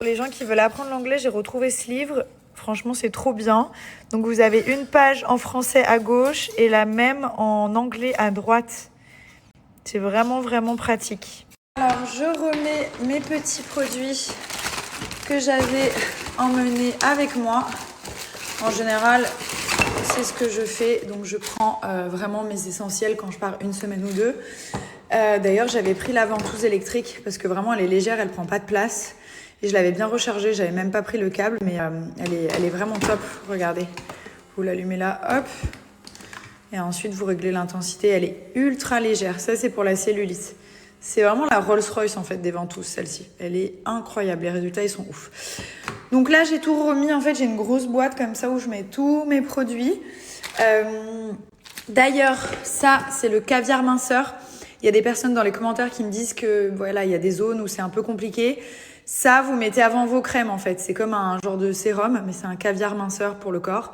Pour les gens qui veulent apprendre l'anglais, j'ai retrouvé ce livre. Franchement, c'est trop bien. Donc, vous avez une page en français à gauche et la même en anglais à droite. C'est vraiment, vraiment pratique. Alors, je remets mes petits produits que j'avais emmenés avec moi. En général, c'est ce que je fais. Donc, je prends vraiment mes essentiels quand je pars une semaine ou deux. D'ailleurs, j'avais pris la ventouse électrique parce que vraiment, elle est légère, elle prend pas de place. Et je l'avais bien rechargée, j'avais même pas pris le câble, mais elle est vraiment top. Regardez, vous l'allumez là, hop. Et ensuite, vous réglez l'intensité. Elle est ultra légère. Ça, c'est pour la cellulite. C'est vraiment la Rolls-Royce, en fait, des ventouses, celle-ci. Elle est incroyable. Les résultats, ils sont ouf. Donc là, j'ai tout remis. En fait, j'ai une grosse boîte comme ça où je mets tous mes produits. D'ailleurs, ça, c'est le caviar minceur. Il y a des personnes dans les commentaires qui me disent que, voilà, il y a des zones où c'est un peu compliqué. Ça, vous mettez avant vos crèmes, en fait. C'est comme un genre de sérum, mais c'est un caviar minceur pour le corps.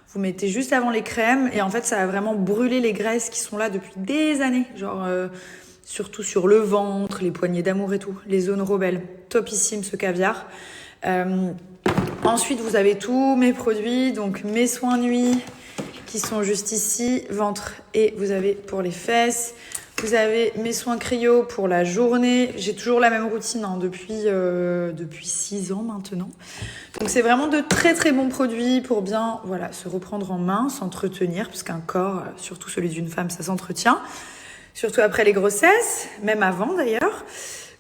Vous mettez juste avant les crèmes et en fait, ça va vraiment brûler les graisses qui sont là depuis des années. Genre, surtout sur le ventre, les poignées d'amour et tout, les zones rebelles. Topissime ce caviar. Ensuite, vous avez tous mes produits, donc mes soins nuit qui sont juste ici, ventre et vous avez pour les fesses. Vous avez mes soins cryo pour la journée. J'ai toujours la même routine depuis 6 ans maintenant. Donc c'est vraiment de très très bons produits pour bien se reprendre en main, s'entretenir, parce qu'un corps, surtout celui d'une femme, ça s'entretient. Surtout après les grossesses, même avant d'ailleurs.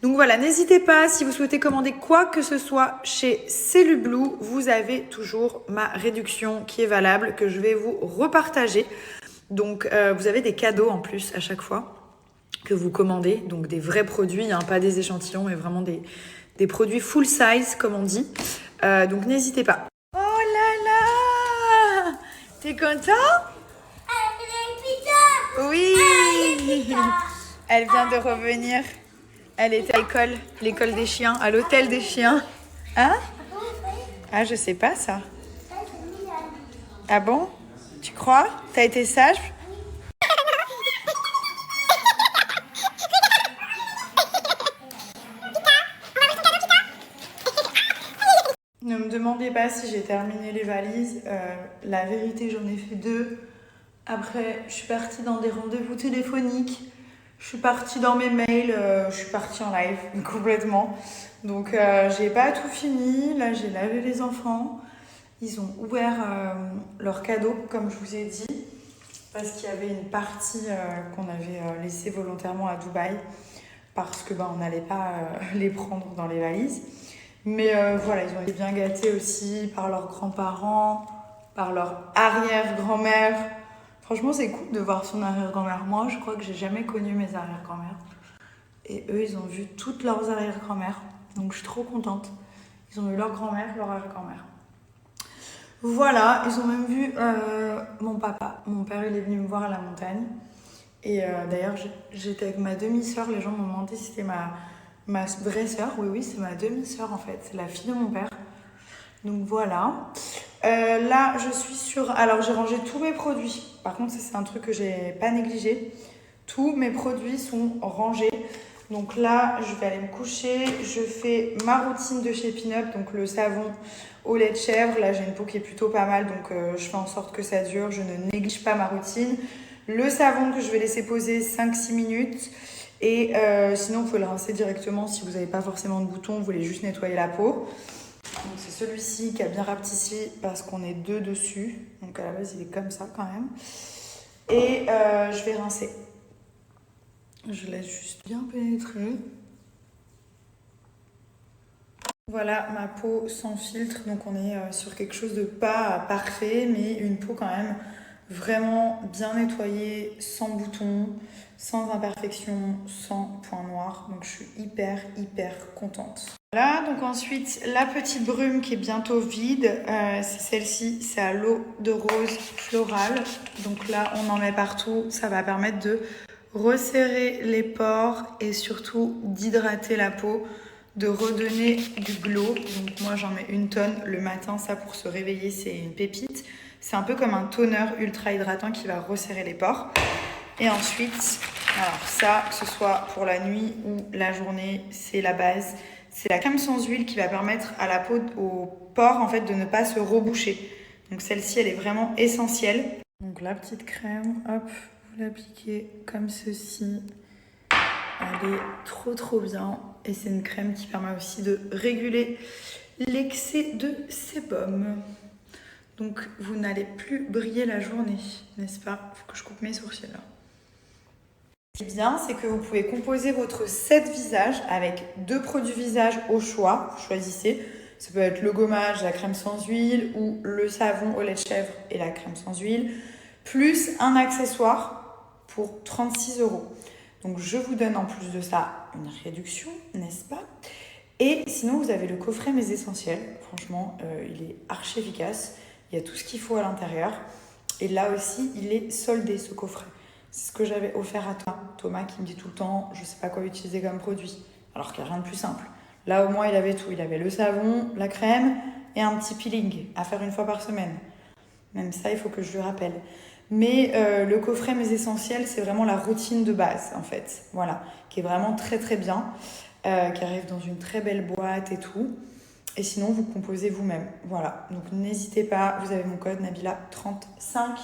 Donc voilà, n'hésitez pas, si vous souhaitez commander quoi que ce soit chez Cellublue, vous avez toujours ma réduction qui est valable, que je vais vous repartager. Donc vous avez des cadeaux en plus à chaque fois que vous commandez, donc des vrais produits, hein, pas des échantillons, mais vraiment des produits full size, comme on dit. Donc n'hésitez pas. Oh là là! T'es content? Oui! Elle vient de revenir. Elle était à l'école des chiens, à l'hôtel des chiens. Hein? Ah, je sais pas ça. Ah bon? Tu crois? T'as été sage? Ne me demandez pas si j'ai terminé les valises. La vérité, j'en ai fait 2. Après, je suis partie dans des rendez-vous téléphoniques. Je suis partie dans mes mails. Je suis partie en live complètement. Donc, j'ai pas tout fini. Là, j'ai lavé les enfants. Ils ont ouvert leurs cadeaux, comme je vous ai dit. Parce qu'il y avait une partie qu'on avait laissée volontairement à Dubaï. Parce que on n'allait pas les prendre dans les valises. Mais voilà, ils ont été bien gâtés aussi par leurs grands-parents, par leur arrière-grand-mère. Franchement, c'est cool de voir son arrière-grand-mère. Moi, je crois que j'ai jamais connu mes arrière-grand-mères. Et eux, ils ont vu toutes leurs arrière-grand-mères. Donc, je suis trop contente. Ils ont eu leur grand-mère, leur arrière-grand-mère. Voilà, ils ont même vu mon papa. Mon père, il est venu me voir à la montagne. Et d'ailleurs, j'étais avec ma demi-sœur. Les gens m'ont demandé si c'était ma vraie sœur. Oui, c'est ma demi-sœur en fait. C'est la fille de mon père. Donc voilà. Là, je suis sur... Alors, j'ai rangé tous mes produits. Par contre, ça, c'est un truc que j'ai pas négligé. Tous mes produits sont rangés. Donc là, je vais aller me coucher. Je fais ma routine de chez Pinup. Donc le savon au lait de chèvre. Là, j'ai une peau qui est plutôt pas mal. Donc je fais en sorte que ça dure. Je ne néglige pas ma routine. Le savon que je vais laisser poser 5-6 minutes. Et sinon, vous pouvez le rincer directement si vous n'avez pas forcément de boutons, vous voulez juste nettoyer la peau. Donc c'est celui-ci qui a bien rapetissi parce qu'on est 2 dessus. Donc à la base, il est comme ça quand même. Et je vais rincer. Je laisse juste bien pénétrer. Voilà ma peau sans filtre. Donc on est sur quelque chose de pas parfait, mais une peau quand même vraiment bien nettoyée, sans boutons, sans imperfection, sans points noirs. Donc je suis hyper contente. Voilà, donc ensuite la petite brume qui est bientôt vide, c'est celle-ci, c'est à l'eau de rose florale. Donc là on en met partout, ça va permettre de resserrer les pores et surtout d'hydrater la peau, de redonner du glow. Donc moi j'en mets 1 tonne le matin, ça pour se réveiller c'est une pépite. C'est un peu comme un toner ultra hydratant qui va resserrer les pores. Et ensuite, alors ça, que ce soit pour la nuit ou la journée, c'est la base. C'est la crème sans huile qui va permettre à la peau, aux pores en fait, de ne pas se reboucher. Donc celle-ci, elle est vraiment essentielle. Donc la petite crème, hop, vous l'appliquez comme ceci. Elle est trop bien. Et c'est une crème qui permet aussi de réguler l'excès de sébum. Donc vous n'allez plus briller la journée, n'est-ce pas? Faut que je coupe mes sourcils là. Ce qui est bien, c'est que vous pouvez composer votre set visage avec 2 produits visage au choix. Vous choisissez. Ça peut être le gommage, la crème sans huile ou le savon au lait de chèvre et la crème sans huile, plus un accessoire pour 36 €. Donc je vous donne en plus de ça une réduction, n'est-ce pas? Et sinon, vous avez le coffret Mes Essentiels. Franchement, il est archi efficace. Il y a tout ce qu'il faut à l'intérieur. Et là aussi, il est soldé, ce coffret. C'est ce que j'avais offert à Thomas qui me dit tout le temps, je ne sais pas quoi utiliser comme produit. Alors qu'il n'y a rien de plus simple. Là, au moins, il avait tout. Il avait le savon, la crème et un petit peeling à faire 1 fois par semaine. Même ça, il faut que je lui rappelle. Mais le coffret Mes Essentiels, c'est vraiment la routine de base, en fait. Voilà, qui est vraiment très bien. Qui arrive dans une très belle boîte et tout. Et sinon, vous composez vous-même. Voilà, donc n'hésitez pas. Vous avez mon code Nabila35